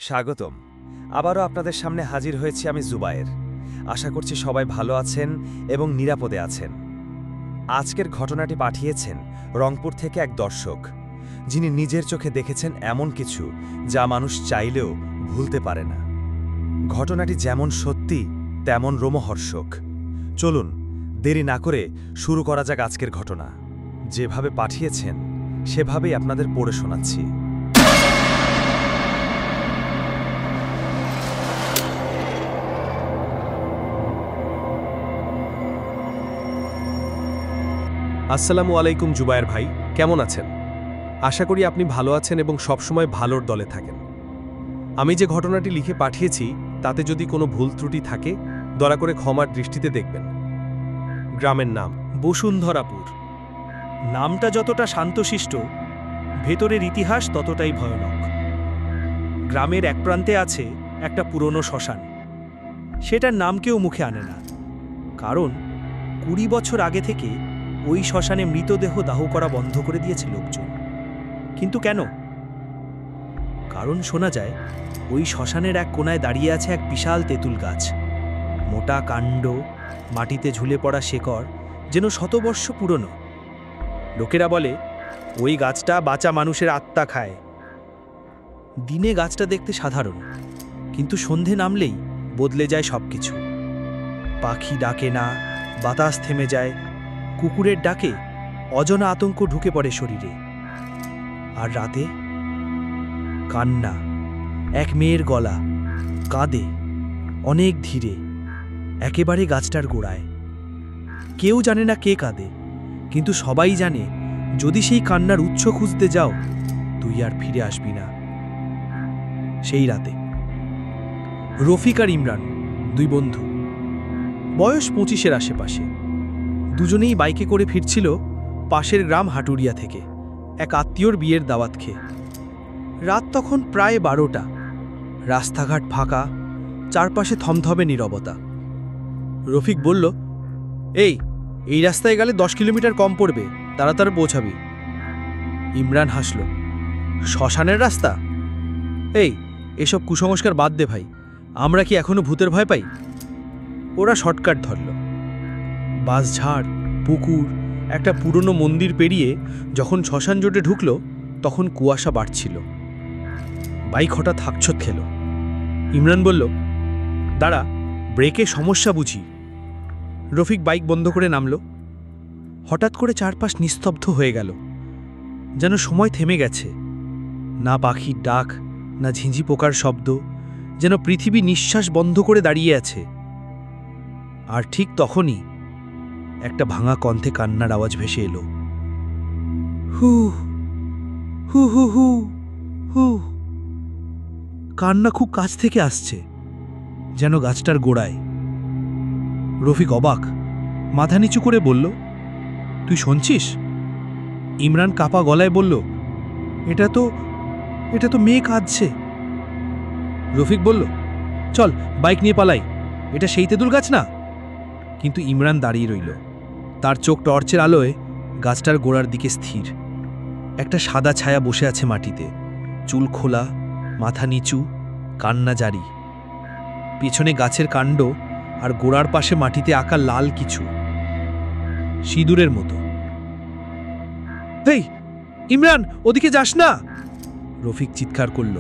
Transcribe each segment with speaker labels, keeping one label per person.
Speaker 1: স্বাগতম। আবারও আপনাদের সামনে হাজির হয়েছি আমি জুবায়ের। আশা করছি সবাই ভালো আছেন এবং নিরাপদে আছেন। আজকের ঘটনাটি পাঠিয়েছেন রংপুর থেকে এক দর্শক, যিনি নিজের চোখে দেখেছেন এমন কিছু যা মানুষ চাইলেও ভুলতে পারে না। ঘটনাটি যেমন সত্যি তেমন রোমহর্ষক। চলুন দেরি না করে শুরু করা যাক আজকের ঘটনা। যেভাবে পাঠিয়েছেন সেভাবেই আপনাদের পড়ে শোনাচ্ছি।
Speaker 2: আসসালামু আলাইকুম জুবায়ের ভাই, কেমন আছেন? আশা করি আপনি ভালো আছেন এবং সবসময় ভালোর দলে থাকেন। আমি যে ঘটনাটি লিখে পাঠিয়েছি তাতে যদি কোনো ভুল ত্রুটি থাকে দয়া করে ক্ষমার দৃষ্টিতে দেখবেন। গ্রামের নাম
Speaker 3: বসুন্ধরাপুর। নামটা যতটা শান্তশিষ্ট, ভেতরের ইতিহাস ততটাই ভয়ানক। গ্রামের এক প্রান্তে আছে একটা পুরনো শ্মশান। সেটার নাম কেউ মুখে আনে না, কারণ ২০ বছর আগে থেকে ওই শ্মশানে মৃতদেহ দাহ করা বন্ধ করে দিয়েছে লোকজন। কিন্তু কেন? কারণ শোনা যায় ওই শ্মশানের এক কোনায় দাঁড়িয়ে আছে এক বিশাল তেঁতুল গাছ। মোটা কাণ্ড, মাটিতে ঝুলে পড়া শেকড়, যেন শতবর্ষ পুরনো। লোকেরা বলে ওই গাছটা বাঁচা মানুষের আত্মা খায়। দিনে গাছটা দেখতে সাধারণ, কিন্তু সন্ধে নামলেই বদলে যায় সবকিছু। পাখি ডাকে না, বাতাস থেমে যায়, কুকুরের ডাকে অজানা আতঙ্ক ঢুকে পড়ে শরীরে। আর রাতে কান্না, এক মেয়ের গলা কাঁদে অনেক ধীরে, একেবারে গাছটার গোড়ায়। কেউ জানে না কে কাঁদে, কিন্তু সবাই জানে যদি সেই কান্নার উৎস খুঁজতে যাও তুই আর ফিরে আসবি না। সেই রাতে রফিক আর ইমরান, দুই বন্ধু, বয়স ২৫-এর আশেপাশে, দুজনেই বাইকে করে ফিরছিল পাশের গ্রাম হাটুরিয়া থেকে এক আত্মীয়র বিয়ের দাওয়াত খেয়ে। রাত তখন প্রায় ১২টা। রাস্তাঘাট ফাঁকা, চারপাশে থমথমে নীরবতা। রফিক বলল, এই রাস্তায় গেলে ১০ কিলোমিটার কম পড়বে, তাড়াতাড়ি পৌঁছাবি। ইমরান হাসল, শ্মশানের রাস্তা? এসব কুসংস্কার বাদ দে ভাই, আমরা কি এখনো ভূতের ভয় পাই? ওরা শর্টকাট ধরল। বাঁশঝাড়, পুকুর, একটা পুরনো মন্দির পেরিয়ে যখন শ্মশান জোটে ঢুকল তখন কুয়াশা বাড়ছিল। বাইক হঠাৎ হাঁকছট খেল। ইমরান বলল, দাঁড়া, ব্রেকে সমস্যা বুঝি। রফিক বাইক বন্ধ করে নামল। হঠাৎ করে চারপাশ নিস্তব্ধ হয়ে গেল, যেন সময় থেমে গেছে। না পাখির ডাক, না ঝিঁঝি পোকার শব্দ, যেন পৃথিবী নিঃশ্বাস বন্ধ করে দাঁড়িয়ে আছে। আর ঠিক তখনই একটা ভাঙা কণ্ঠে কান্নার আওয়াজ ভেসে এলো, হু হু হু হু হু। কান্না খুব কাছ থেকে আসছে, যেন গাছটার গোড়ায়। রফিক অবাক, মাথা নিচু করে বলল, তুই শুনছিস? ইমরান কাপা গলায় বলল, এটা তো মেয়ে কাঁদছে। রফিক বলল, চল বাইক নিয়ে পালাই, এটা সেই তেঁতুল গাছ না? কিন্তু ইমরান দাঁড়িয়ে রইল, তার চোখ টর্চের আলোয় গাছটার গোড়ার দিকে স্থির। একটা সাদা ছায়া বসে আছে মাটিতে, চুল খোলা, মাথা নিচু, কান্না জারি। পিছনে গাছের কাণ্ড আর গোড়ার পাশে মাটিতে আঁকা লাল কিছু, সিঁদুরের মতো। এই ইমরান, ওদিকে যাস না! রফিক চিৎকার করল।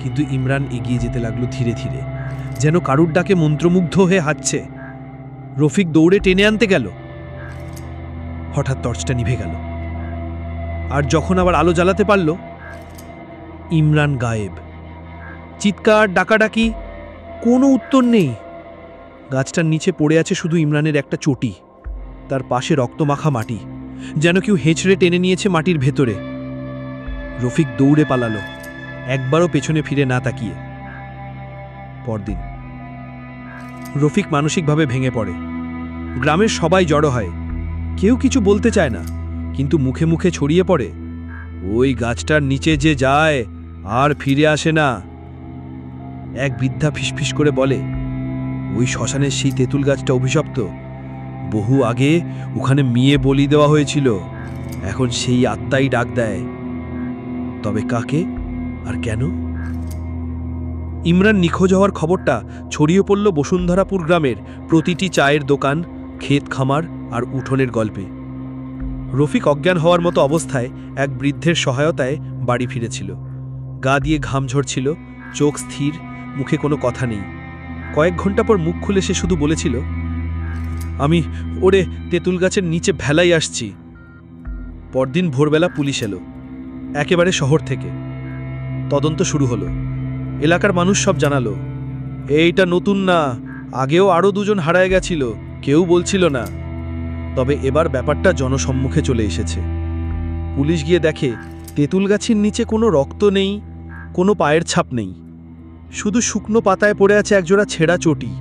Speaker 3: কিন্তু ইমরান এগিয়ে যেতে লাগলো ধীরে ধীরে, যেন কারুর ডাকে মন্ত্রমুগ্ধ হয়ে হাঁটছে। রফিক দৌড়ে টেনে আনতে গেল। হঠাৎ টর্চটা নিভে গেল, আর যখন আবার আলো জ্বালাতে পারল, ইমরান গায়েব। চিৎকার, ডাকাডাকি, কোনো উত্তর নেই। গাছটার নিচে পড়ে আছে শুধু ইমরানের একটা চটি, তার পাশে রক্তমাখা মাটি, যেন কেউ হেঁচড়ে টেনে নিয়েছে মাটির ভেতরে। রফিক দৌড়ে পালালো, একবারও পেছনে ফিরে না তাকিয়ে। পরদিন রফিক মানসিকভাবে ভেঙে পড়ে। গ্রামের সবাই জড়ো হয়, কেউ কিছু বলতে চায় না, কিন্তু মুখে মুখে ছড়িয়ে পড়ে, ওই গাছটার নিচে যে যায় আর ফিরে আসে না। এক বৃদ্ধা ফিসফিস করে বলে, ওই শ্মশানের সেই তেঁতুল গাছটা অভিশপ্ত, বহু আগে ওখানে মেয়ে বলি দেওয়া হয়েছিল, এখন সেই আত্মাই ডাক দেয়। তবে কাকে আর কেন
Speaker 2: ইমরান নিখোঁজ হওয়ার খবরটা ছড়িয়ে পড়ল বসুন্ধরাপুর গ্রামের প্রতিটি চায়ের দোকান, ক্ষেত খামার আর উঠোনের গল্পে। রফিক অজ্ঞান হওয়ার মতো অবস্থায় এক বৃদ্ধের সহায়তায় বাড়ি ফিরেছিল। গা দিয়ে ঘাম ঝরছিল, চোখ স্থির, মুখে কোনো কথা নেই। কয়েক ঘন্টা পর মুখ খুলে সে শুধু বলেছিল, আমি ওরে তেঁতুল গাছের নিচে ভেলাই আসছি। পরদিন ভোরবেলা পুলিশ এলো, একেবারে শহর থেকে। তদন্ত শুরু হলো। এলাকার মানুষ সব জানালো, এইটা নতুন না, আগেও আরও দুজন হারায় গেছিল, কেউ বলছিল না। তবে এবার ব্যাপারটা জনসম্মুখে চলে এসেছে। পুলিশ গিয়ে দেখে তেঁতুল গাছের নিচে কোনো রক্ত নেই, কোনো পায়ের ছাপ নেই, শুধু শুকনো পাতায় পড়ে আছে একজোড়া ছেঁড়া চটি,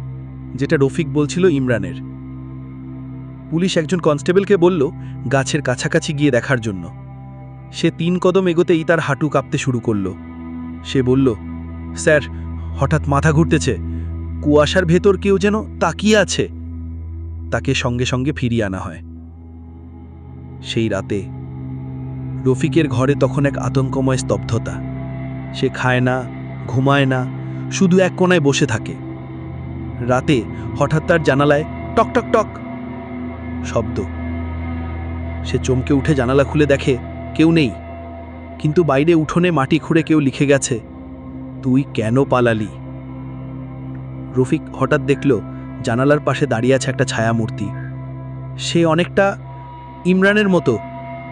Speaker 2: যেটা রফিক বলছিল ইমরানের। পুলিশ একজন কনস্টেবলকে বলল গাছের কাছাকাছি গিয়ে দেখার জন্য। সে 3 কদম এগোতেই তার হাঁটু কাঁপতে শুরু করল। সে বলল, স্যার, হঠাৎ মাথা ঘুরতেছে, কুয়াশার ভেতর কেউ যেন তাকিয়ে আছে। তাকে সঙ্গে সঙ্গে ফিরিয়ে আনা হয়। সেই রাতে রফিকের ঘরে তখন এক আতঙ্কময় স্তব্ধতা। সে খায় না, ঘুমায় না, শুধু এক কোণায় বসে থাকে। রাতে হঠাৎ তার জানালায় টক টক টক শব্দ। সে চমকে উঠে জানালা খুলে দেখে কেউ নেই, কিন্তু বাইরে উঠোনে মাটি খুঁড়ে কেউ লিখে গেছে, তুই কেন পালালি? রফিক হঠাৎ দেখল জানালার পাশে দাঁড়িয়ে আছে একটা ছায়ামূর্তি। সে অনেকটা ইমরানের মতো,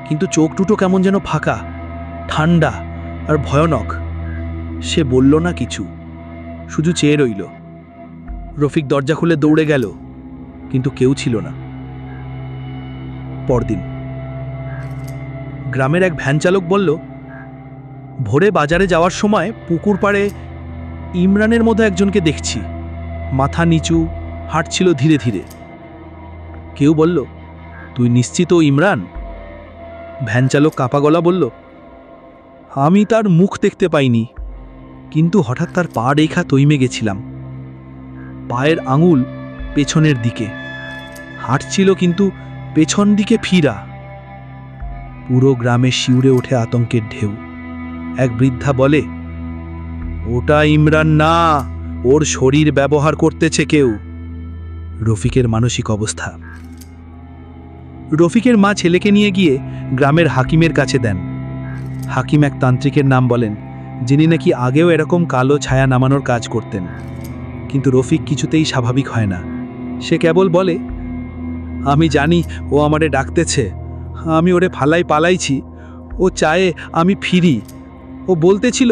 Speaker 2: কিন্তু চোখ দুটো কেমন যেন ফাঁকা, ঠান্ডা আর ভয়ানক। সে বলল না কিছু, শুধু চেয়ে রইল। রফিক দরজা খুলে দৌড়ে গেল, কিন্তু কেউ ছিল না। পরদিন গ্রামের এক ভ্যান চালক বলল, ভোরে বাজারে যাওয়ার সময় পুকুর পাড়ে ইমরানের মতো একজনকে দেখছি, মাথা নিচু, হাঁটছিল ধীরে ধীরে। কেউ বলল, তুই নিশ্চিত ও ইমরান? ভ্যান চালক কাঁপা গলা বলল, আমি তার মুখ দেখতে পাইনি, কিন্তু হঠাৎ তার পা রেখা তৈমে গেছিলাম। পায়ের আঙুল পেছনের দিকে হাঁটছিল, কিন্তু পেছন দিকে ফিরা। পুরো গ্রামে শিউরে ওঠে আতঙ্কের ঢেউ। এক বৃদ্ধা বলে, ওটা ইমরান না, ওর শরীর ব্যবহার করতেছে কেউ। রফিকের মানসিক অবস্থা। রফিকের মা ছেলেকে নিয়ে গিয়ে গ্রামের হাকিমের কাছে দেন। হাকিম এক তান্ত্রিকের নাম বলেন, যিনি নাকি আগেও এরকম কালো ছায়া নামানোর কাজ করতেন। কিন্তু রফিক কিছুতেই স্বাভাবিক হয় না। সে কেবল বলে, আমি জানি ও আমারে ডাকতেছে, আমি ওরে ফালাই পালাইছি, ও চায়ে আমি ফিরি। ও বলতেছিল,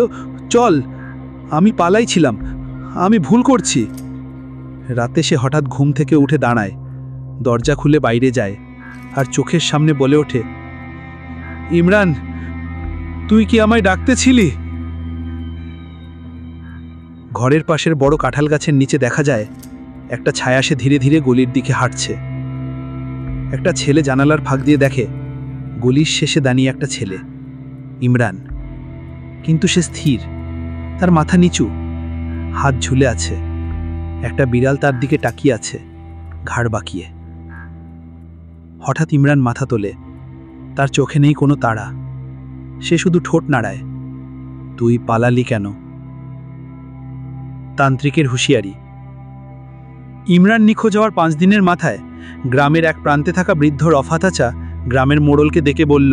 Speaker 2: চল, আমি পালাইছিলাম, আমি ভুল করছি। রাতে সে হঠাৎ ঘুম থেকে উঠে দাঁড়ায়, দরজা খুলে বাইরে যায়, আর চোখের সামনে বলে ওঠে, ইমরান, তুই কি আমায় ডাকতেছিলি? ঘরের পাশের বড় কাঁঠাল গাছের নিচে দেখা যায় একটা ছায়া সে ধীরে ধীরে গলির দিকে হাঁটছে। একটা ছেলে জানালার ফাঁক দিয়ে দেখে গলির শেষে দাঁড়িয়ে একটা ছেলে, ইমরান। কিন্তু সে স্থির, তার মাথা নিচু, হাত ঝুলে আছে। একটা বিড়াল তার দিকে তাকিয়ে আছে, ঘাড় বাঁকিয়ে। হঠাৎ ইমরান মাথা তোলে, তার চোখে নেই কোনো তাড়া। সে শুধু ঠোঁট নাড়ায়, তুই পালালি কেন? তান্ত্রিকের হুঁশিয়ারি। ইমরান নিখোঁজ হওয়ার 5 দিনের মাথায় গ্রামের এক প্রান্তে থাকা বৃদ্ধ রফাত চাচা গ্রামের মোড়লকে ডেকে বলল,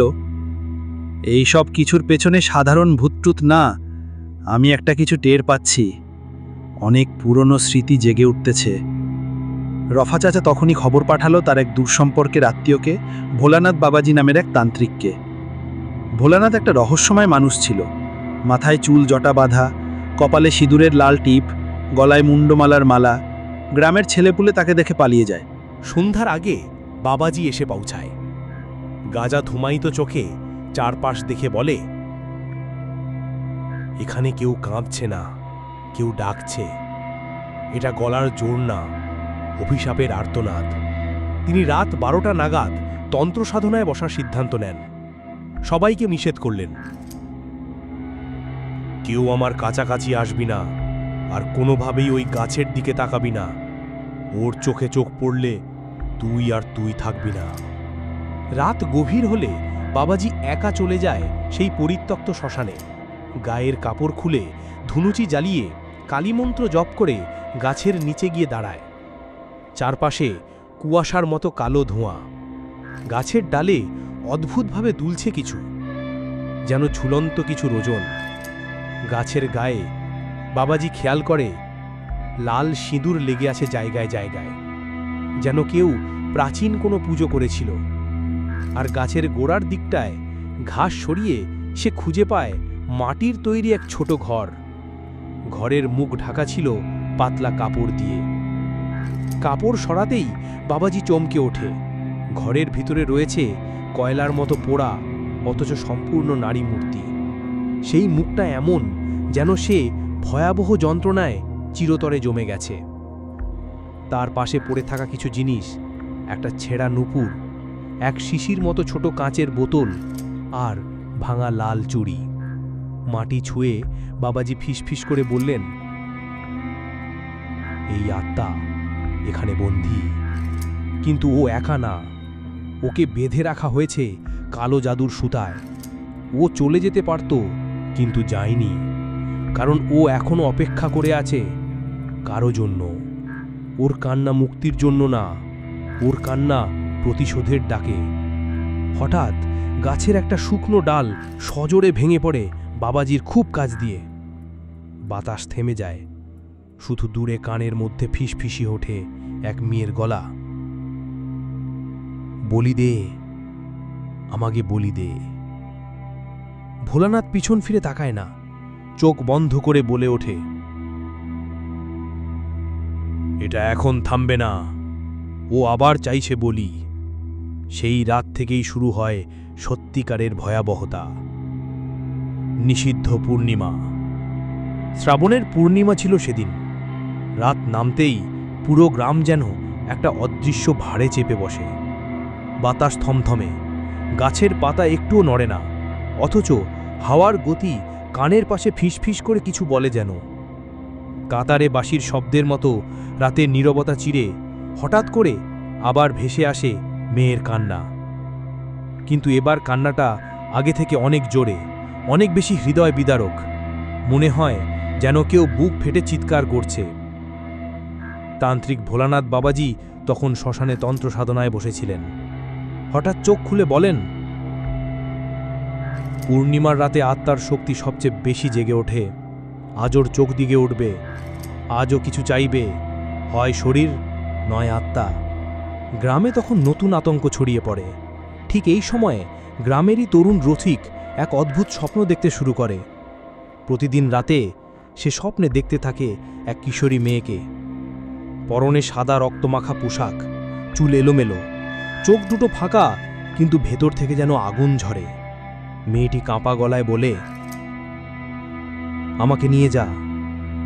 Speaker 2: এই সব কিছুর পেছনে সাধারণ ভূতটুত না, আমি একটা কিছু টের পাচ্ছি। অনেক পুরনো স্মৃতি জেগে উঠতেছে। রফা চাচা তখনই খবর পাঠালো তার এক দূরসম্পর্কের আত্মীয়কে, ভোলানাথ বাবাজি নামের এক তান্ত্রিককে। ভোলানাথ একটা রহস্যময় মানুষ ছিল। মাথায় চুল জটা বাঁধা, কপালে সিঁদুরের লাল টিপ, গলায় মুন্ডমালার মালা। গ্রামের ছেলেপুলে তাকে দেখে পালিয়ে যায়।
Speaker 3: সন্ধ্যার আগে বাবাজি এসে পৌঁছায়। গাজা ধুমায়িত চোখে চারপাশ দেখে বলে, এখানে কেউ কাঁদছে না, কেউ ডাকছে। এটা গলার জোর না, অভিশাপের আর্তনাদ। তিনি রাত 12টা নাগাদ তন্ত্র সাধনায় বসার সিদ্ধান্ত নেন। সবাইকে নিষেধ করলেন, কেউ আমার কাছাকাছি আসবি না, আর কোনোভাবেই ওই গাছের দিকে তাকাবি না। ওর চোখে চোখ পড়লে তুই আর তুই থাকবি না। রাত গভীর হলে বাবাজি একা চলে যায় সেই পরিত্যক্ত শ্মশানে। গায়ের কাপড় খুলে ধুনুচি জ্বালিয়ে
Speaker 2: কালীমন্ত্র জপ করে গাছের নিচে গিয়ে দাঁড়ায়। চারপাশে কুয়াশার মতো কালো ধোঁয়া। গাছের ডালে অদ্ভুতভাবে দুলছে কিছু, যেন ঝুলন্ত কিছু রোজন। গাছের গায়ে বাবাজি খেয়াল করে লাল সিঁদুর লেগে আছে জায়গায় জায়গায়, যেন কেউ প্রাচীন কোনো পুজো করেছিল। আর গাছের গোড়ার দিকটায় ঘাস সরিয়ে সে খুঁজে পায় মাটির তৈরি এক ছোট ঘর। ঘরের মুখ ঢাকা ছিল পাতলা কাপড় দিয়ে। কাপড় সরাতেই বাবাজি চমকে ওঠে। ঘরের ভিতরে রয়েছে কয়লার মতো পোড়া অথচ সম্পূর্ণ নারী মূর্তি। সেই মুখটা এমন যেন সে ভয়াবহ যন্ত্রণায় চিরতরে জমে গেছে। তার পাশে পড়ে থাকা কিছু জিনিস, একটা ছেঁড়া নুপুর, এক শিশির মতো ছোট কাঁচের বোতল আর ভাঙা লাল চুড়ি। মাটি ছুঁয়ে বাবাজি ফিসফিস করে বললেন, এই আত্মা এখানে বন্দী, কিন্তু ও একা না। ওকে বেঁধে রাখা হয়েছে কালো জাদুর সুতায়। ও চলে যেতে পারত, কিন্তু যায়নি, কারণ ও এখনো অপেক্ষা করে আছে কারো জন্য। ওর কান্না মুক্তির জন্য না, ওর কান্না প্রতিশোধের ডাকে। হঠাৎ গাছের একটা শুকনো ডাল সজোরে ভেঙে পড়ে বাবাজির খুব কাছ দিয়ে। বাতাস থেমে যায়, শুধু দূরে কানের মধ্যে ফিসফিসি ওঠে এক মেয়ের গলা, বলি দে, আমাকে বলি দে। ভোলানাথ পিছন ফিরে তাকায় না, চোখ বন্ধ করে বলে ওঠে, এটা এখন থামবে না। ও আবার চাইছে বলি। সেই রাত থেকেই শুরু হয় সত্যিকারের ভয়াবহতা। নিষিদ্ধ পূর্ণিমা। শ্রাবণের পূর্ণিমা ছিল সেদিন। রাত নামতেই পুরো গ্রাম যেন একটা অদৃশ্য ভাড়ে চেপে বসে। বাতাস থমথমে, গাছের পাতা একটুও নড়ে না, অথচ হাওয়ার গতি কানের পাশে ফিসফিস করে কিছু বলে যেন। কাতারে বাঁশির শব্দের মতো রাতের নীরবতা চিরে হঠাৎ করে আবার ভেসে আসে মেয়ের কান্না। কিন্তু এবার কান্নাটা আগে থেকে অনেক জোরে, অনেক বেশি হৃদয় বিদারক। মনে হয় যেন কেউ বুক ফেটে চিৎকার করছে। তান্ত্রিক ভোলানাথ বাবাজি তখন শ্মশানে তন্ত্র সাধনায় বসেছিলেন। হঠাৎ চোখ খুলে বলেন, পূর্ণিমার রাতে আত্মার শক্তি সবচেয়ে বেশি জেগে ওঠে। আজ ওর চোখ দিকে উঠবে, আজও কিছু চাইবে, হয় শরীর নয় আত্মা। গ্রামে তখন নতুন আতঙ্ক ছড়িয়ে পড়ে। ঠিক এই সময়ে গ্রামেরই তরুণ রথিক এক অদ্ভুত স্বপ্ন দেখতে শুরু করে। প্রতিদিন রাতে সে স্বপ্নে দেখতে থাকে এক কিশোরী মেয়েকে। পরনে সাদা রক্তমাখা পোশাক, চুল এলোমেলো, চোখ দুটো ফাঁকা, কিন্তু ভেতর থেকে যেন আগুন ঝরে। মেয়েটি কাঁপা গলায় বলে, আমাকে নিয়ে যা,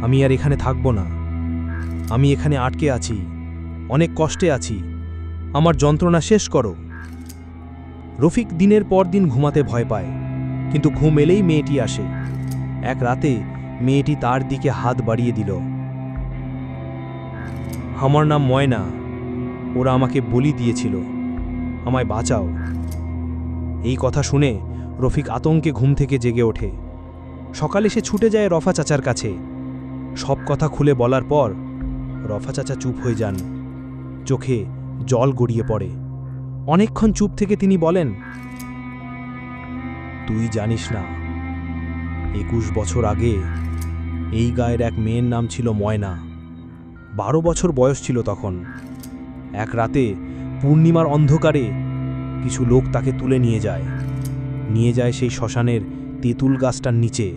Speaker 2: আমি আর এখানে থাকব না। আমি এখানে আটকে আছি, অনেক কষ্টে আছি, আমার যন্ত্রণা শেষ করো। রফিক দিনের পর দিন ঘুমাতে ভয় পায়, কিন্তু ঘুম এলেই মেয়েটি আসে। এক রাতে মেয়েটি তার দিকে হাত বাড়িয়ে দিল। আমার নাম ময়না, ওরা আমাকে বলি দিয়েছিল, আমায় বাঁচাও। এই কথা শুনে রফিক আতঙ্কে ঘুম থেকে জেগে ওঠে। সকালে সে ছুটে যায় রফা চাচার কাছে। সব কথা খুলে বলার পর রফা চাচা চুপ হয়ে যান, চোখে জল গড়িয়ে পড়ে। অনেকক্ষণ চুপ থেকে তিনি বলেন, তুই জানিস না, 21 বছর আগে এই গায়ের এক মেয়ের নাম ছিল ময়না। 12 বছর বয়স ছিল তখন। এক রাতে পূর্ণিমার অন্ধকারে কিছু লোক তাকে তুলে নিয়ে যায় সেই শ্মশানের তেঁতুল গাছটার নিচে।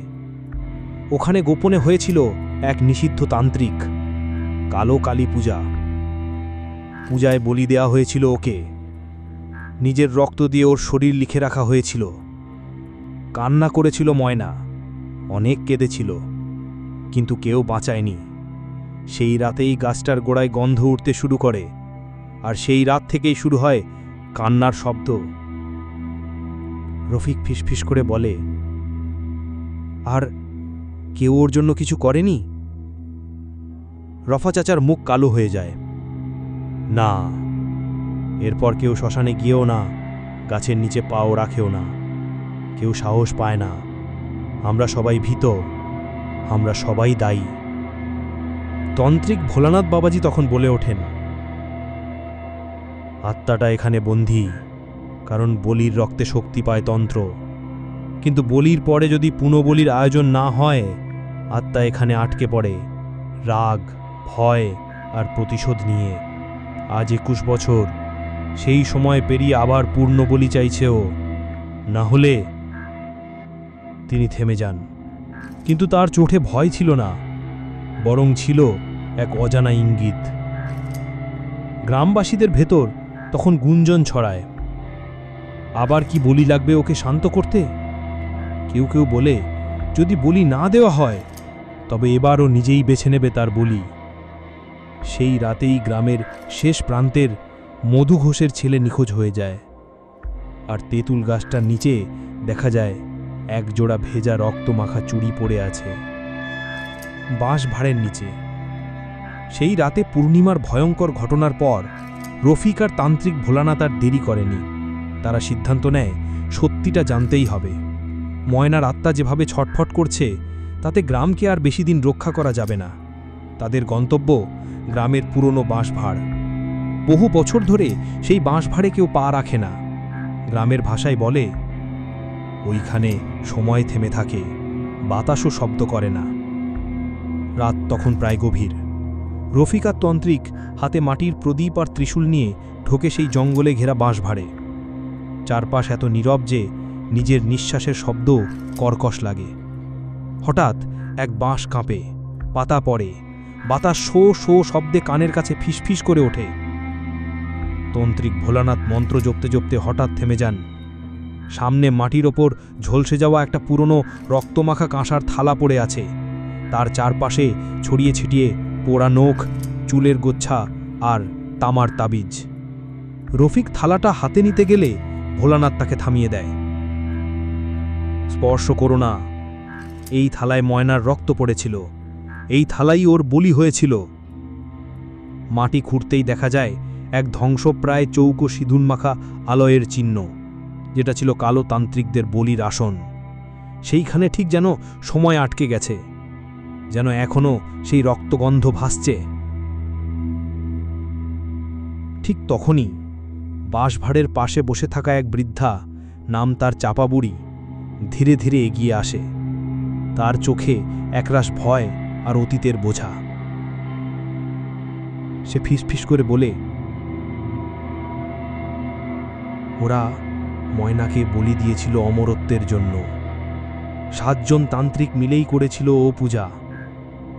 Speaker 2: ওখানে গোপনে হয়েছিল এক নিষিদ্ধ তান্ত্রিক, কালো কালী পূজা। পূজায় বলি দেওয়া হয়েছিল ওকে। নিজের রক্ত দিয়ে ওর শরীর লিখে রাখা হয়েছিল। কান্না করেছিল ময়না, অনেক কেঁদেছিল, কিন্তু কেউ বাঁচায়নি। সেই রাতেই গাছটার গোড়ায় গন্ধ উঠতে শুরু করে, আর সেই রাত থেকেই শুরু হয় কান্নার শব্দ। রফিক ফিসফিস করে বলে, আর কেউ ওর জন্য কিছু করেনি? রফা চাচার মুখ কালো হয়ে যায়। না, এরপর কেউ শ্মশানে গিয়েও না, গাছের নিচে পাও রাখেও না, কেউ সাহস পায় না। আমরা সবাই ভীত, আমরা সবাই দায়ী। তন্ত্রিক ভোলানাথ বাবাজি তখন বলে ওঠেন, আত্মাটা এখানে বন্দী, কারণ বলির রক্তে শক্তি পায় তন্ত্র। কিন্তু বলির পরে যদি পুনঃবলির আয়োজন না হয়, আত্মা এখানে আটকে পড়ে রাগ, ভয় আর প্রতিশোধ নিয়ে। আজ 21 বছর, সেই সময় পেরিয়ে আবার পূর্ণ বলি চাইছে ও। না হলে। তিনি থেমে যান, কিন্তু তার চোখে ভয় ছিল না, বরং ছিল এক অজানা ইঙ্গিত। গ্রামবাসীদের ভেতর তখন গুঞ্জন ছড়ায়, আবার কি বলি লাগবে ওকে শান্ত করতে? কেউ কেউ বলে, যদি বলি না দেওয়া হয় তবে এবারও নিজেই বেছে নেবে তার বলি। সেই রাতেই গ্রামের শেষ প্রান্তের মধু ঘোষের ছেলে নিখোঁজ হয়ে যায়, আর তেঁতুল গাছটার নিচে দেখা যায় এক জোড়া ভেজা রক্তমাখা চুড়ি পড়ে আছে বাঁশ ভাড়ের নিচে। সেই রাতে পূর্ণিমার ভয়ঙ্কর ঘটনার পর রফিক আর তান্ত্রিক ভোলানাথ আর দেরি করেনি। তারা সিদ্ধান্ত নেয় সত্যিটা জানতেই হবে। ময়নার আত্মা যেভাবে ছটফট করছে তাতে গ্রামকে আর বেশি দিন রক্ষা করা যাবে না। তাদের গন্তব্য গ্রামের পুরনো বাঁশভাড়। বহু বছর ধরে সেই বাঁশভাড়ে কেউ পা রাখে না। গ্রামের ভাষায় বলে, ওইখানে সময় থেমে থাকে, বাতাসও শব্দ করে না। রাত তখন প্রায় গভীর। রফিক আর তন্ত্রিক হাতে মাটির প্রদীপ আর ত্রিশূল নিয়ে ঢোকে সেই জঙ্গলে ঘেরা বাঁশভাড়ে। চারপাশ এত নীরব যে নিজের নিঃশ্বাসের শব্দ কর্কশ লাগে। হঠাৎ এক বাঁশ কাঁপে, পাতা পড়ে, বাতাস শো শো শব্দে কানের কাছে ফিসফিস করে ওঠে। তন্ত্রিক ভোলানাথ মন্ত্র জপতে জপতে হঠাৎ থেমে যান। সামনে মাটির ওপর ঝলসে যাওয়া একটা পুরনো রক্তমাখা কাঁসার থালা পড়ে আছে। তার চারপাশে ছড়িয়ে ছিটিয়ে পোড়া নখ, চুলের গোচ্ছা আর তামার তাবিজ। রফিক থালাটা হাতে নিতে গেলে ভোলানাথ তাকে থামিয়ে দেয়। স্পর্শ করো না, এই থালায় ময়নার রক্ত পড়েছিল, এই থালাই ওর বলি হয়েছিল। মাটি খুঁড়তেই দেখা যায় এক ধ্বংসপ্রায় চৌকো সিঁদুরমাখা আলয়ের চিহ্ন, যেটা ছিল কালো তান্ত্রিকদের বলির আসন। সেইখানে ঠিক যেন সময় আটকে গেছে, যেন এখনো সেই রক্তগন্ধ ভাসছে। ঠিক তখনই বাঁশভাড়ের পাশে বসে থাকা এক বৃদ্ধা, নাম তার চাপাবুড়ি, ধীরে ধীরে এগিয়ে আসে। তার চোখে একরাশ ভয় আর অতীতের বোঝা। সে ফিসফিস করে বলে, ওরা ময়নাকে বলি দিয়েছিল অমরত্বের জন্য। 7 জন তান্ত্রিক মিলেই করেছিল ও পূজা।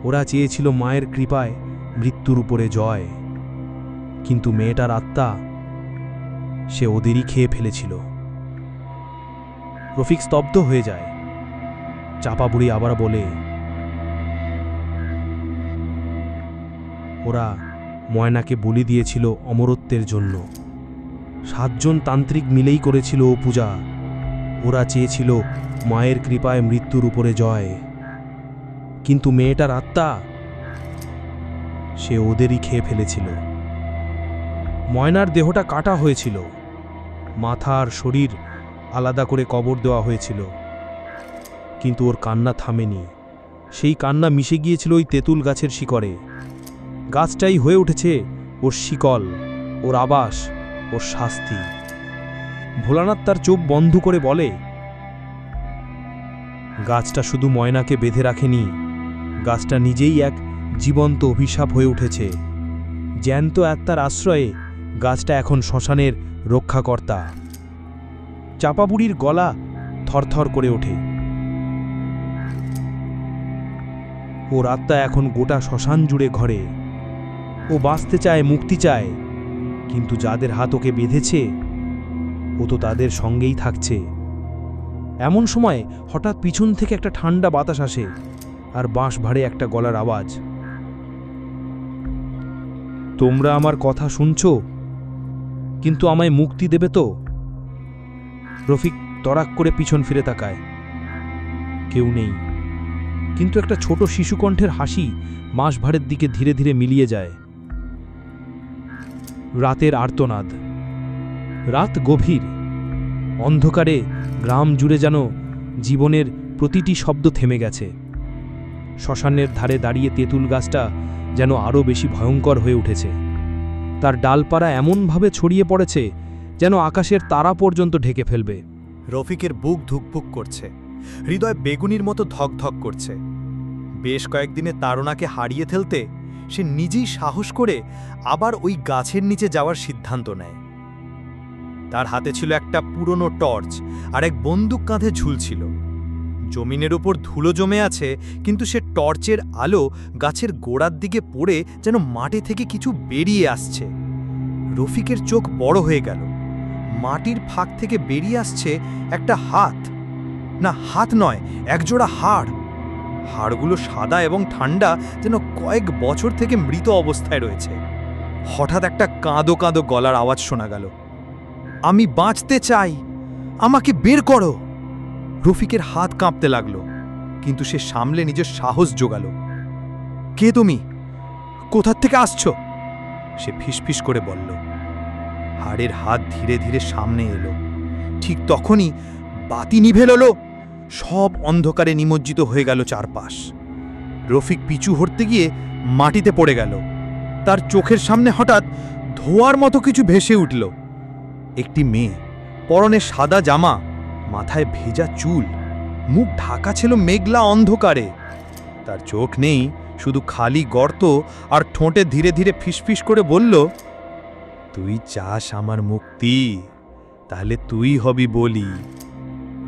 Speaker 2: ওরা চেয়েছিল মায়ের কৃপায় মৃত্যুর উপরে জয়, কিন্তু মেয়েটার আত্মা, সে ওদেরই খেয়ে ফেলেছিল। রফিক স্তব্ধ হয়ে যায়। চাপাবুড়ি আবার বলে, ওরা ময়নাকে বলি দিয়েছিল অমরত্বের জন্য। 7 জন তান্ত্রিক মিলেই করেছিল ও পূজা। ওরা চেয়েছিল মায়ের কৃপায় মৃত্যুর উপরে জয়, কিন্তু মেয়েটার আত্মা, সে ওদেরই খেয়ে ফেলেছিল। ময়নার দেহটা কাটা হয়েছিল, মাথা আর শরীর আলাদা করে কবর দেওয়া হয়েছিল, কিন্তু ওর কান্না থামেনি। সেই কান্না মিশে গিয়েছিল ওই তেঁতুল গাছের শিকড়ে। গাছটাই হয়ে উঠেছে ওর শিকল, ওর আবাস, ওর শাস্তি। ভোলানাথ তার চোখ বন্ধ করে বলে, গাছটা শুধু ময়নাকে বেঁধে রাখেনি, গাছটা নিজেই এক জীবন্ত অভিশাপ হয়ে উঠেছে। জ্যান্ত আত্মার আশ্রয়ে গাছটা এখন শ্মশানের রক্ষাকর্তা। চাপাবুড়ির গলা থরথর করে ওঠে। ওর আত্মা এখন গোটা শ্মশান জুড়ে ঘরে। ও বাঁচতে চায়, মুক্তি চায়, কিন্তু যাদের হাত ওকে বেঁধেছে ও তো তাদের সঙ্গেই থাকছে। এমন সময় হঠাৎ পিছন থেকে একটা ঠান্ডা বাতাস আসে, আর বাঁশভাড়ে একটা গলার আওয়াজ, তোমরা আমার কথা শুনছ, কিন্তু আমায় মুক্তি দেবে তো? রফিক তড়াক করে পিছন ফিরে তাকায়। কেউ নেই, কিন্তু একটা ছোট শিশুকণ্ঠের হাসি বাঁশভাড়ের দিকে ধীরে ধীরে মিলিয়ে যায়। রাতের আর্তনাদ। রাত গভীর। অন্ধকারে গ্রাম জুড়ে যেন জীবনের প্রতিটি শব্দ থেমে গেছে। শ্মশানের ধারে দাঁড়িয়ে তেঁতুল গাছটা
Speaker 4: যেন আরও বেশি ভয়ঙ্কর হয়ে উঠেছে। তার ডালপালা এমনভাবে ছড়িয়ে পড়েছে যেন আকাশের তারা পর্যন্ত ঢেকে ফেলবে।
Speaker 5: রফিকের বুক ধুকপুক করছে, হৃদয় বেগুনির মতো ধকধক করছে। বেশ কয়েকদিনে তাড়নাকে হারিয়ে ফেলতে সে নিজেই সাহস করে আবার ওই গাছের নিচে যাওয়ার সিদ্ধান্ত নেয়। তার হাতে ছিল একটা পুরনো টর্চ আর এক বন্দুক কাঁধে ঝুলছিল। জমিনের উপর ধুলো জমে আছে, কিন্তু সে টর্চের আলো গাছের গোড়ার দিকে পড়ে যেন মাটি থেকে কিছু বেরিয়ে আসছে। রফিকের চোখ বড় হয়ে গেল। মাটির ফাঁক থেকে বেরিয়ে আসছে একটা হাত, না হাত নয়, একজোড়া হাড়। হাড়গুলো সাদা এবং ঠান্ডা, যেন কয়েক বছর থেকে মৃত অবস্থায় রয়েছে। হঠাৎ একটা কাঁদো কাঁদো গলার আওয়াজ শোনা গেল, আমি বাঁচতে চাই, আমাকে বের করো। রফিকের হাত কাঁপতে লাগলো, কিন্তু সে সামলে নিজের সাহস জোগাল। কে তুমি? কোথার থেকে আসছো? সে ফিসফিস করে বলল। হাড়ের হাত ধীরে ধীরে সামনে এলো। ঠিক তখনই বাতি নিভে এল। সব অন্ধকারে নিমজ্জিত হয়ে গেল চারপাশ। রফিক পিছু হটতে গিয়ে মাটিতে পড়ে গেল। তার চোখের সামনে হঠাৎ ধোঁয়ার মতো কিছু ভেসে উঠল। একটি মেয়ে, পরনে সাদা জামা, মাথায় ভেজা চুল, মুখ ঢাকা ছিল মেঘলা অন্ধকারে। তার চোখ নেই, শুধু খালি গর্ত, আর ঠোঁটে ধীরে ধীরে ফিসফিস করে বলল, তুই চাস আমার মুক্তি, তাহলে তুই হবি বলি।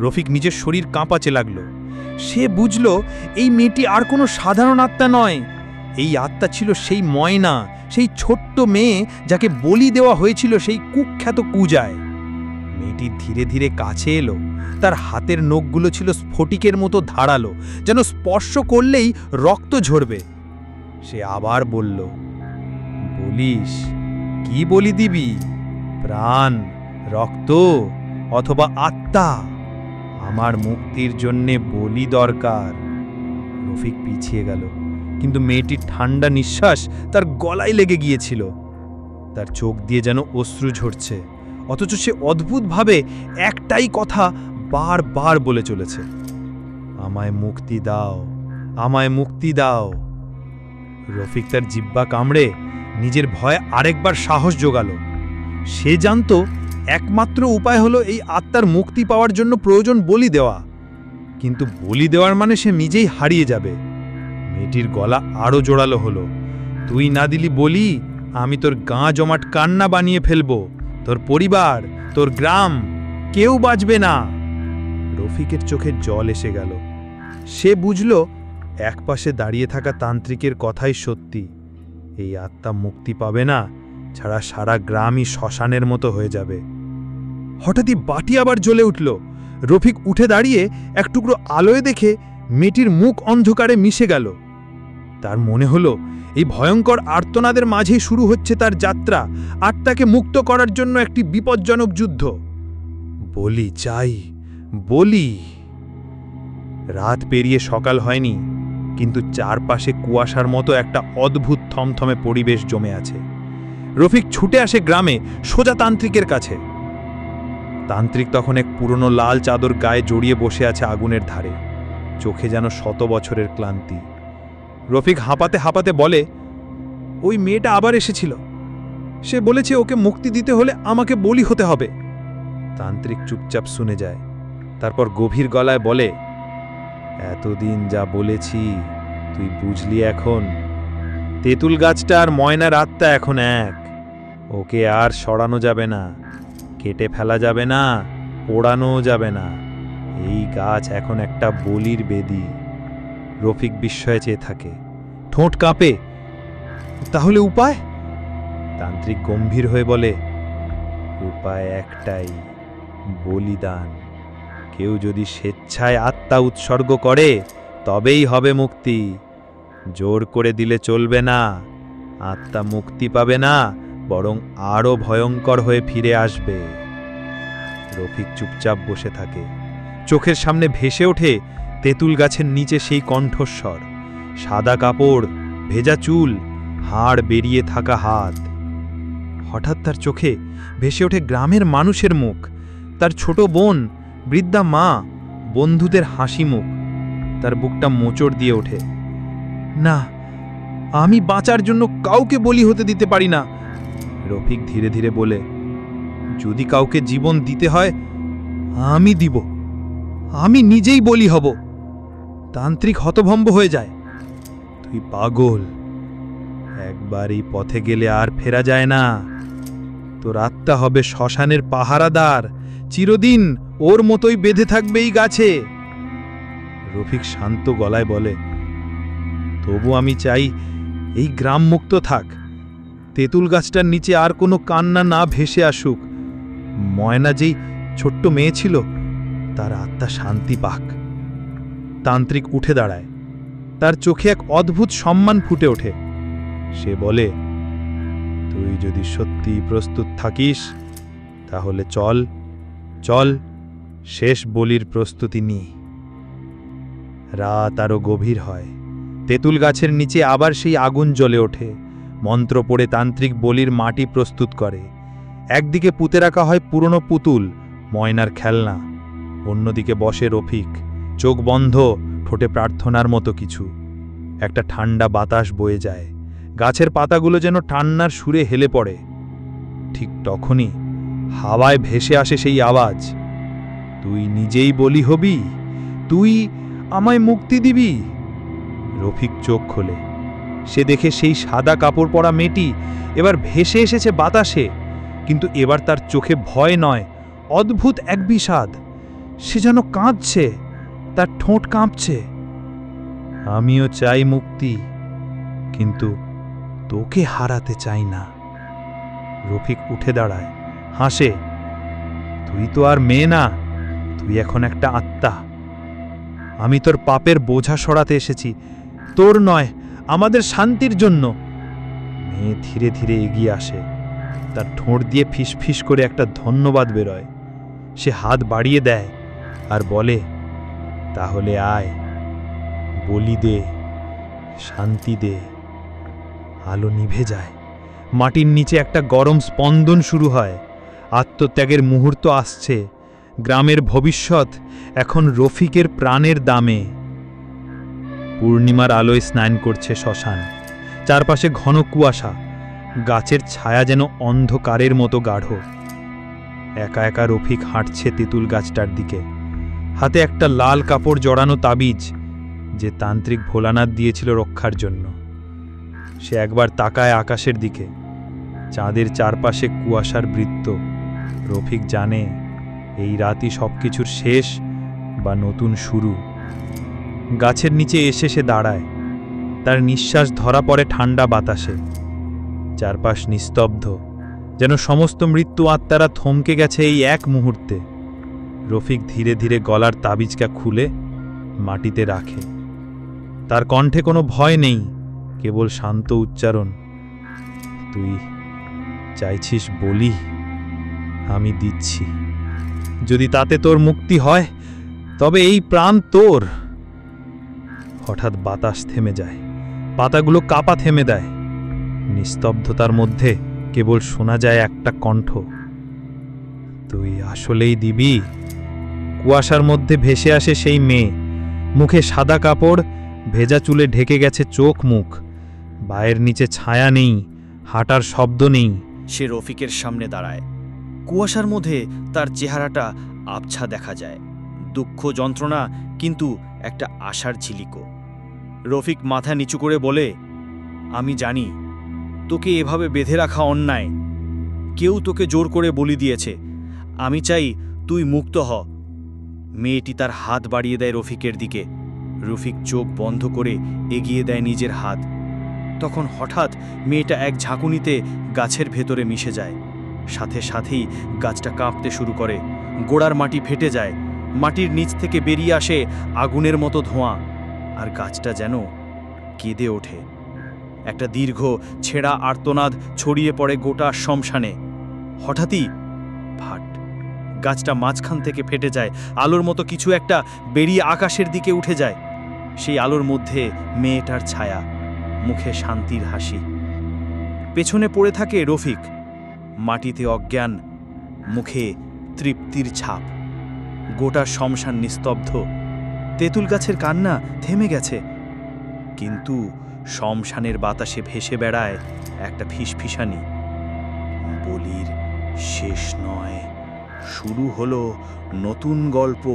Speaker 5: রফিক নিজের শরীর কাঁপাতে লাগল। সে বুঝল এই মেয়েটি আর কোনো সাধারণ আত্মা নয়। এই আত্মা ছিল সেই ময়না, সেই ছোট্ট মেয়ে যাকে বলি দেওয়া হয়েছিল সেই কুখ্যাত কুজায়। মেয়েটি ধীরে ধীরে কাছে এলো। তার হাতের নখগুলো ছিল স্ফটিকের মতো ধারালো, যেন স্পর্শ করলেই রক্ত ঝরবে। সে আবার বলল, বলিস, কি বলি দিবি? প্রাণ, রক্ত অথবা আত্মা? আমার মুক্তির জন্যে বলি দরকার। রফিক পিছিয়ে গেল, কিন্তু মেয়েটির ঠান্ডা নিঃশ্বাস তার গলায় লেগে গিয়েছিল। তার চোখ দিয়ে যেন অশ্রু ঝরছে, অথচ সে অদ্ভুতভাবে একটাই কথা বারবার বলে চলেছে, আমায় মুক্তি দাও, আমায় মুক্তি দাও। রফিক তার জিহ্বা কামড়ে নিজের ভয়ে আরেকবার সাহস জোগালো। সে জানত একমাত্র উপায় হলো এই আত্মার মুক্তি পাওয়ার জন্য প্রয়োজন বলি দেওয়া। কিন্তু বলি দেওয়ার মানে সে নিজেই হারিয়ে যাবে। মেয়েটির গলা আরও জোরালো হলো, তুই না দিলি বলি, আমি তোর গাঁ জমাট কান্না বানিয়ে ফেলবো। তোর পরিবার, তোর গ্রাম, কেউ বাঁচবে না। রফিকের চোখে জল এসে গেল। সে বুঝল একপাশে দাঁড়িয়ে থাকা তান্ত্রিকের কথাই সত্যি। এই আত্মা মুক্তি পাবে না, ছাড়া সারা গ্রামই শ্মশানের মতো হয়ে যাবে। হঠাৎই বাটি আবার জ্বলে উঠল। রফিক উঠে দাঁড়িয়ে এক টুকরো আলোয় দেখে মেয়েটির মুখ অন্ধকারে মিশে গেল। তার মনে হলো এই ভয়ঙ্কর আর্তনাদের মাঝেই শুরু হচ্ছে তার যাত্রা, আত্মাকে মুক্ত করার জন্য একটি বিপজ্জনক যুদ্ধ। বলি চাই, বলি। রাত পেরিয়ে সকাল হয়নি, কিন্তু চারপাশে কুয়াশার মতো একটা অদ্ভুত থমথমে পরিবেশ জমে আছে। রফিক ছুটে আসে গ্রামে, সোজা তান্ত্রিকের কাছে। তান্ত্রিক তখন এক পুরনো লাল চাদর গায়ে জড়িয়ে বসে আছে আগুনের ধারে, চোখে যেন 100 বছরের ক্লান্তি। রফিক হাঁপাতে হাঁপাতে বলে, ওই মেয়েটা আবার এসেছিল। সে বলেছে ওকে মুক্তি দিতে হলে আমাকে বলি হতে হবে। তান্ত্রিক চুপচাপ শুনে যায়, তারপর গভীর গলায় বলে, এতদিন যা বলেছি তুই বুঝলি এখন? তেঁতুল গাছটা আর ময়নার আত্মা এখন এক। ওকে আর সরানো যাবে না, কেটে ফেলা যাবে না, পোড়ানোও যাবে না। এই গাছ এখন একটা বলির বেদি। রফিক বিস্ময়ে চেয়ে থাকে, ঠোঁট কাঁপে। তাহলে উপায়? তান্ত্রিক গম্ভীর হয়ে বলে, উপায় একটাই, বলিদান। কেউ যদি স্বেচ্ছায় আত্মা উৎসর্গ করে তবেই হবে মুক্তি। জোর করে দিলে চলবে না। আত্মা মুক্তি পাবে না, বরং আরও ভয়ঙ্কর হয়ে ফিরে আসবে। রফিক চুপচাপ বসে থাকে। চোখের সামনে ভেসে ওঠে তেঁতুল গাছের নিচে সেই কণ্ঠস্বর, সাদা কাপড়, ভেজা চুল, হাড় বেরিয়ে থাকা হাত। হঠাৎ তার চোখে ভেসে ওঠে গ্রামের মানুষের মুখ, তার ছোট বোন, বৃদ্ধা মা, বন্ধুদের হাসি মুখ। তার বুকটা মোচড় দিয়ে ওঠে। না,
Speaker 6: আমি বাঁচার জন্য কাউকে বলি হতে দিতে পারি না। রফিক ধীরে ধীরে বলে, যদি কাউকে জীবন দিতে হয় আমি দিব, আমি নিজেই বলি হব। তান্ত্রিক হতভম্ব হয়ে যায়। তুই পাগল, একবার এই পথে গেলে আর ফেরা যায় না। তোর আত্মা হবে শ্মশানের পাহারাদার, চিরদিন ওর মতোই বেঁধে থাকবে এই গাছে। রফিক শান্ত গলায় বলে, তবু আমি চাই এই গ্রাম মুক্ত থাক, তেঁতুল গাছটার নিচে আর কোনো কান্না না ভেসে আসুক। ময়না যেই ছোট্ট মেয়ে ছিল, তার আত্মা শান্তি পাক। তান্ত্রিক উঠে দাঁড়ায়, তার চোখে এক অদ্ভুত সম্মান ফুটে ওঠে। সে বলে, তুই যদি সত্যি প্রস্তুত থাকিস তাহলে চল চল, শেষ বলির প্রস্তুতি নি। রাত আরো গভীর হয়। তেঁতুল গাছের নিচে আবার সেই আগুন জ্বলে ওঠে। মন্ত্র পড়ে তান্ত্রিক বলির মাটি প্রস্তুত করে। একদিকে পুঁতে রাখা হয় পুরনো পুতুল, ময়নার খেলনা। অন্যদিকে বসে রফিক, চোখ বন্ধ, ঠোঁটে প্রার্থনার মতো কিছু। একটা ঠান্ডা বাতাস বয়ে যায়, গাছের পাতাগুলো যেন ঠান্ডার সুরে হেলে পড়ে। ঠিক তখনই হাওয়ায় ভেসে আসে সেই আওয়াজ, তুই নিজেই বলি হবি, তুই আমায় মুক্তি দিবি। রফিক চোখ খোলে। সে দেখে সেই সাদা কাপড় পরা মেয়েটি এবার ভেসে এসেছে বাতাসে, কিন্তু এবার তার চোখে ভয় নয়, অদ্ভুত এক বিষাদ। সে যেন কাঁদছে, তার ঠোঁট কাঁপছে। আমিও চাই মুক্তি, কিন্তু তোকে হারাতে চাই না। রফিক উঠে দাঁড়ায়, হাসে, তুই তো আর মেয়ে না, তুই এখন একটা আত্মা। আমি তোর পাপের বোঝা সরাতে এসেছি, তোর নয়, আমাদের শান্তির জন্য। মেয়ে ধীরে ধীরে এগিয়ে আসে, তার ঠোঁট দিয়ে ফিসফিস করে একটা ধন্যবাদ বেরোয়। সে হাত বাড়িয়ে দেয় আর বলে, তাহলে আয়, বলি দে, শান্তি দে। আলো নিভে যায়, মাটির নিচে একটা গরম স্পন্দন শুরু হয়। আত্মত্যাগের মুহূর্ত আসছে। গ্রামের ভবিষ্যৎ এখন রফিকের প্রাণের দামে। পূর্ণিমার আলোয় স্নান করছে শ্মশান। চারপাশে ঘন কুয়াশা, গাছের ছায়া যেন অন্ধকারের মতো গাঢ়। একা একা রফিক হাঁটছে তেঁতুল গাছটার দিকে, হাতে একটা লাল কাপড় জড়ানো তাবিজ, যে তান্ত্রিক ভোলানাথ দিয়েছিল রক্ষার জন্য। সে একবার তাকায় আকাশের দিকে, চাঁদের চারপাশে কুয়াশার বৃত্ত। রফিক জানে এই রাতই সবকিছুর শেষ বা নতুন শুরু। গাছের নিচে এসে সে দাঁড়ায়, তার নিঃশ্বাস ধরা পড়ে ঠান্ডা বাতাসে। চারপাশ নিস্তব্ধ, যেন সমস্ত মৃত্যু আত্মারা থমকে গেছে এই এক মুহূর্তে। রফিক ধীরে ধীরে গলার তাবিজটা খুলে মাটিতে রাখে। তার কণ্ঠে কোনো ভয় নেই, কেবল শান্ত উচ্চারণ, তুই চাইছিস বলি, আমি দিচ্ছি। যদি তাতে তোর মুক্তি হয় তবে এই প্রাণ তোর। হঠাৎ বাতাস থেমে যায়, পাতাগুলো কাঁপা থেমে দেয়। নিস্তব্ধতার মধ্যে কেবল শোনা যায় একটা কণ্ঠ, তুই আসলেই দিবি? কুয়াশার মধ্যে ভেসে আসে সেই মেয়ে, মুখে সাদা কাপড়, ভেজা চুলে ঢেকে গেছে চোখ মুখ। বায়ের নিচে ছায়া নেই, হাঁটার শব্দ নেই।
Speaker 7: সে রফিকের সামনে দাঁড়ায়। কুয়াশার মধ্যে তার চেহারাটা আবছা দেখা যায়, দুঃখ যন্ত্রণা, কিন্তু একটা আশার ঝিলিকও। রফিক মাথা নিচু করে বলে, আমি জানি তোকে এভাবে বেঁধে রাখা অন্যায়। কেউ তোকে জোর করে বলি দিয়েছে। আমি চাই তুই মুক্ত হ। মেয়েটি তার হাত বাড়িয়ে দেয় রফিকের দিকে। রফিক চোখ বন্ধ করে এগিয়ে দেয় নিজের হাত। তখন হঠাৎ মেয়েটা এক ঝাঁকুনিতে গাছের ভেতরে মিশে যায়। সাথে সাথেই গাছটা কাঁপতে শুরু করে, গোড়ার মাটি ফেটে যায়, মাটির নিচ থেকে বেরিয়ে আসে আগুনের মতো ধোঁয়া, আর গাছটা যেন কেঁদে ওঠে। একটা দীর্ঘ ছেঁড়া আর্তনাদ ছড়িয়ে পড়ে গোটা শ্মশানে। হঠাৎই ফাট, গাছটা মাঝখান থেকে ফেটে যায়। আলোর মতো কিছু একটা বেরিয়ে আকাশের দিকে উঠে যায়। সেই আলোর মধ্যে মেয়েটার ছায়া, মুখে শান্তির হাসি। পেছনে পড়ে থাকে রফিক, মাটিতে অজ্ঞান, মুখে তৃপ্তির ছাপ। গোটা শ্মশান নিস্তব্ধ। তেঁতুল গাছের কান্না থেমে গেছে, কিন্তু শ্মশানের বাতাসে ভেসে বেড়ায় একটা ফিসফিসানি। বলির শেষ নয়, শুরু হলো নতুন গল্প।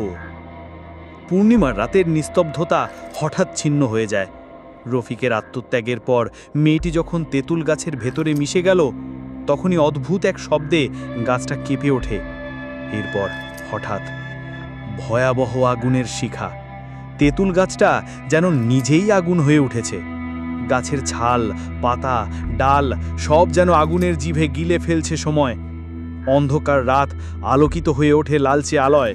Speaker 7: পূর্ণিমার রাতের নিস্তব্ধতা হঠাৎ ছিন্ন হয়ে যায়। রফিকের আত্মত্যাগের পর মেয়েটি যখন তেঁতুল গাছের ভেতরে মিশে গেল, তখনই অদ্ভুত এক শব্দে গাছটা কেঁপে ওঠে। এরপর হঠাৎ ভয়াবহ আগুনের শিখা। তেঁতুল গাছটা যেন নিজেই আগুন হয়ে উঠেছে। গাছের ছাল, পাতা, ডাল সব যেন আগুনের জিভে গিলে ফেলছে সময়। অন্ধকার রাত আলোকিত হয়ে ওঠে লালচে আলোয়।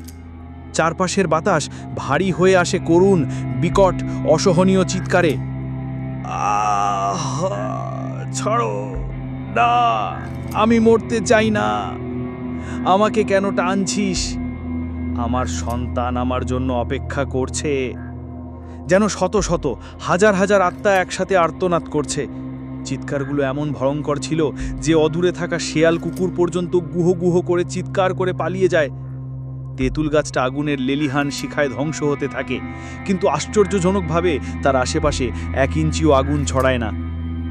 Speaker 7: চারপাশের বাতাস ভারী হয়ে আসে করুণ, বিকট, অসহনীয় চিৎকারে। ছাড়ো না, আমি মরতে চাই না, আমাকে কেন টানছিস? আমার সন্তান আমার জন্য অপেক্ষা করছে। যেন শত শত, হাজার হাজার আত্মা একসাথে আর্তনাদ করছে। চিৎকারগুলো এমন ভয়ঙ্কর ছিল যে অদূরে থাকা শেয়াল কুকুর পর্যন্ত গুহ গুহ করে চিৎকার করে পালিয়ে যায়। তেঁতুল গাছটা আগুনের লেলিহান শিখায় ধ্বংস হতে থাকে, কিন্তু আশ্চর্যজনকভাবে তার আশেপাশে 1 ইঞ্চিও আগুন ছড়ায় না।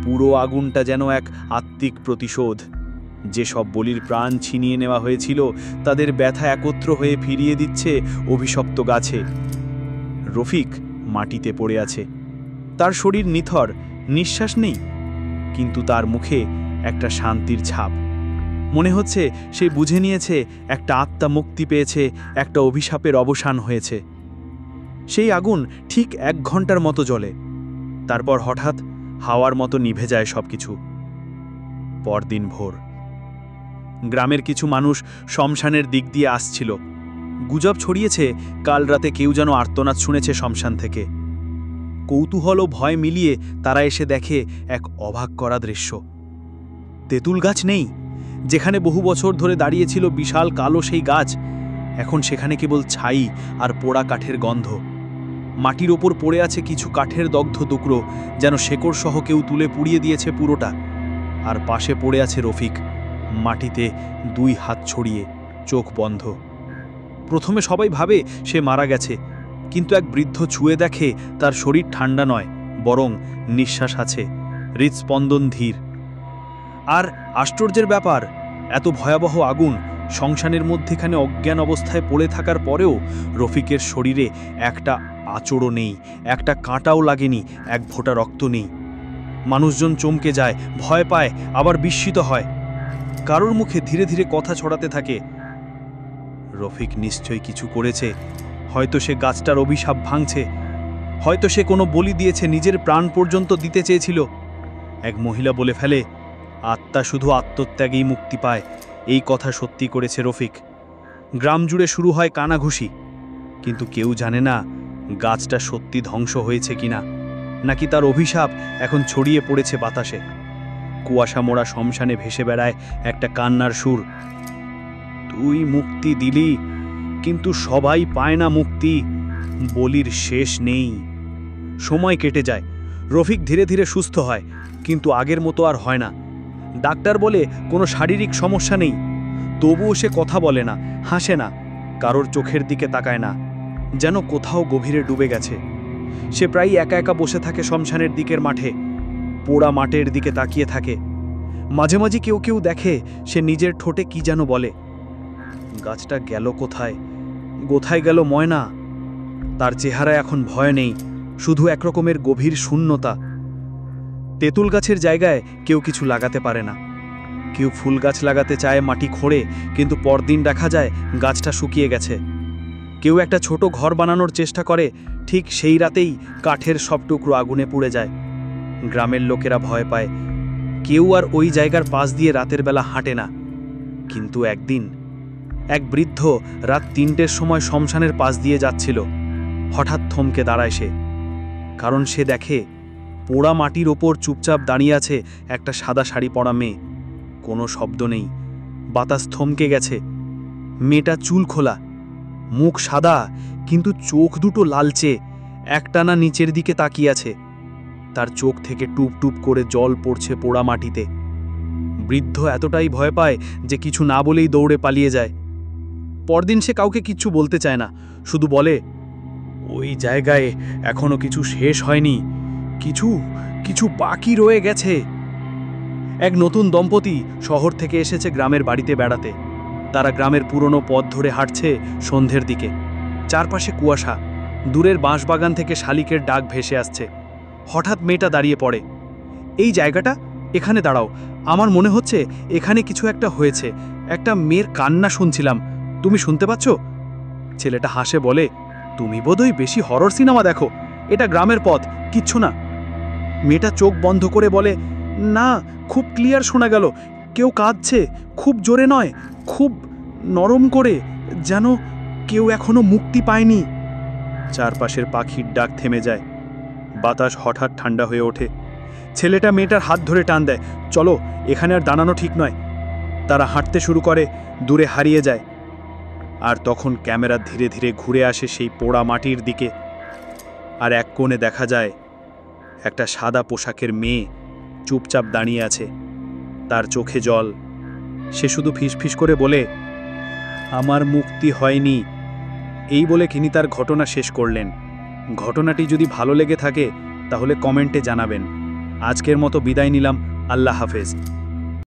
Speaker 7: পুরো আগুনটা যেন এক আত্মিক প্রতিশোধ। যেসব বলির প্রাণ ছিনিয়ে নেওয়া হয়েছিল তাদের ব্যথা একত্র হয়ে ফিরিয়ে দিচ্ছে অভিশপ্ত গাছে। রফিক মাটিতে পড়ে আছে, তার শরীর নিথর, নিঃশ্বাস নেই, কিন্তু তার মুখে একটা শান্তির ছাপ। মনে হচ্ছে সে বুঝে নিয়েছে একটা আত্মা মুক্তি পেয়েছে, একটা অভিশাপের অবসান হয়েছে। সেই আগুন ঠিক 1 ঘন্টার মতো জ্বলে, তারপর হঠাৎ হাওয়ার মতো নিভে যায় সবকিছু। পরদিন ভোর। গ্রামের কিছু মানুষ শ্মশানের দিক দিয়ে আসছিল। গুজব ছড়িয়েছে কাল রাতে কেউ যেন আর্তনাদ শুনেছে শ্মশান থেকে। কৌতূহল ও ভয় মিলিয়ে তারা এসে দেখে এক অবাক করা দৃশ্য। তেঁতুল গাছ নেই। যেখানে বহু বছর ধরে দাঁড়িয়েছিল বিশাল কালো সেই গাছ, এখন সেখানে কেবল ছাই আর পোড়া কাঠের গন্ধ। মাটির ওপর পড়ে আছে কিছু কাঠের দগ্ধ টুকরো, যেন শেকড় সহ কেউ তুলে পুড়িয়ে দিয়েছে পুরোটা। আর পাশে পড়ে আছে রফিক, মাটিতে 2 হাত ছড়িয়ে, চোখ বন্ধ। প্রথমে সবাই ভাবে সে মারা গেছে, কিন্তু এক বৃদ্ধ ছুঁয়ে দেখে তার শরীর ঠান্ডা নয়, বরং নিঃশ্বাস আছে, হৃৎস্পন্দন ধীর। আর আশ্চর্যের ব্যাপার, এত ভয়াবহ আগুন, শ্মশানের মধ্যেখানে অজ্ঞান অবস্থায় পড়ে থাকার পরেও রফিকের শরীরে একটা আঁচড়ও নেই, একটা কাঁটাও লাগেনি, এক ফোঁটা রক্ত নেই। মানুষজন চমকে যায়, ভয় পায়, আবার বিস্মিত হয়। কারোর মুখে ধীরে ধীরে কথা ছড়াতে থাকে, রফিক নিশ্চয়ই কিছু করেছে। হয়তো সে গাছটার অভিশাপ ভাঙছে, হয়তো সে কোনো বলি দিয়েছে, নিজের প্রাণ পর্যন্ত দিতে চেয়েছিল। এক মহিলা বলে ফেলে, আত্মা শুধু আত্মত্যাগেই মুক্তি পায়। এই কথা সত্যি করেছে রফিক। গ্রাম জুড়ে শুরু হয় কানাঘুষি, কিন্তু কেউ জানে না গাছটা সত্যি ধ্বংস হয়েছে কিনা, নাকি তার অভিশাপ এখন ছড়িয়ে পড়েছে বাতাসে। কুয়াশা মোড়া শ্মশানে ভেসে বেড়ায় একটা কান্নার সুর। তুই মুক্তি দিলি, কিন্তু সবাই পায় না মুক্তি। বলির শেষ নেই। সময় কেটে যায়, রফিক ধীরে ধীরে সুস্থ হয়, কিন্তু আগের মতো আর হয় না। ডাক্তার বলে কোনো শারীরিক সমস্যা নেই, তবুও সে কথা বলে না, হাসে না, কারোর চোখের দিকে তাকায় না, যেন কোথাও গভীরে ডুবে গেছে। সে প্রায় একা একা বসে থাকে শ্মশানের দিকের মাঠে, পোড়া মাঠের দিকে তাকিয়ে থাকে। মাঝে মাঝে কেউ কেউ দেখে সে নিজের ঠোঁটে কি যেন বলে। গাছটা গেল কোথায়? কোথায় গেল ময়না? তার চেহারায় এখন ভয় নেই, শুধু একরকমের গভীর শূন্যতা। তেঁতুল গাছের জায়গায় কেউ কিছু লাগাতে পারে না। কেউ ফুল গাছ লাগাতে চায় মাটি খোঁড়ে, কিন্তু পরদিন দেখা যায় গাছটা শুকিয়ে গেছে। কেউ একটা ছোট ঘর বানানোর চেষ্টা করে, ঠিক সেই রাতেই কাঠের সব টুকরো আগুনে পুড়ে যায়। গ্রামের লোকেরা ভয় পায়, কেউ আর ওই জায়গার পাশ দিয়ে রাতের বেলা হাঁটে না। কিন্তু একদিন এক বৃদ্ধ রাত 3টের সময় শ্মশানের পাশ দিয়ে যাচ্ছিল। হঠাৎ থমকে দাঁড়ায় সে, কারণ সে দেখে পোড়া মাটির ওপর চুপচাপ দাঁড়িয়ে আছে একটা সাদা শাড়ি পরা মেয়ে। কোনো শব্দ নেই, বাতাস থমকে গেছে। মেয়েটা চুল খোলা, মুখ সাদা, কিন্তু চোখ দুটো লালচে, একটানা নিচের দিকে তাকিয়ে আছে। তার চোখ থেকে টুপ টুপ করে জল পড়ছে পোড়া মাটিতে। বৃদ্ধ এতটাই ভয় পায় যে কিছু না বলেই দৌড়ে পালিয়ে যায়। পরদিন সে কাউকে কিচ্ছু বলতে চায় না, শুধু বলে, ওই জায়গায় এখনো কিছু শেষ হয়নি,
Speaker 2: কিছু কিছু বাকি রয়ে গেছে। এক নতুন দম্পতি শহর থেকে এসেছে গ্রামের বাড়িতে বেড়াতে। তারা গ্রামের পুরনো পথ ধরে হাঁটছে সন্ধ্যের দিকে। চারপাশে কুয়াশা, দূরের বাঁশবাগান থেকে শালিকের ডাক ভেসে আসছে। হঠাৎ মেয়েটা দাঁড়িয়ে পড়ে। এই জায়গাটা, এখানে দাঁড়াও, আমার মনে হচ্ছে এখানে কিছু একটা হয়েছে। একটা মেয়ের কান্না শুনছিলাম, তুমি শুনতে পাচ্ছ? ছেলেটা হাসে বলে, তুমি বোধহয় বেশি হরর সিনেমা দেখো, এটা গ্রামের পথ, কিচ্ছু না। মেয়েটা চোখ বন্ধ করে বলে, না, খুব ক্লিয়ার শোনা গেল, কেউ কাঁদছে, খুব জোরে নয়, খুব নরম করে, যেন কেউ এখনো মুক্তি পায়নি। চারপাশের পাখির ডাক থেমে যায়, বাতাস হঠাৎ ঠান্ডা হয়ে ওঠে। ছেলেটা মেয়েটার হাত ধরে টান দেয়, চলো, এখানে আর দাঁড়ানো ঠিক নয়। তারা হাঁটতে শুরু করে, দূরে হারিয়ে যায়। আর তখন ক্যামেরা ধীরে ধীরে ঘুরে আসে সেই পোড়া মাটির দিকে। আর এক কোণে দেখা যায় একটা সাদা পোশাকের মেয়ে চুপচাপ দাঁড়িয়ে আছে, তার চোখে জল। সে শুধু ফিসফিস করে বলে, আমার মুক্তি হয়নি। এই বলে তিনি তার ঘটনা শেষ করলেন। ঘটনাটি যদি ভালো লেগে থাকে তাহলে কমেন্টে জানাবেন। আজকের মতো বিদায় নিলাম, আল্লাহ হাফেজ।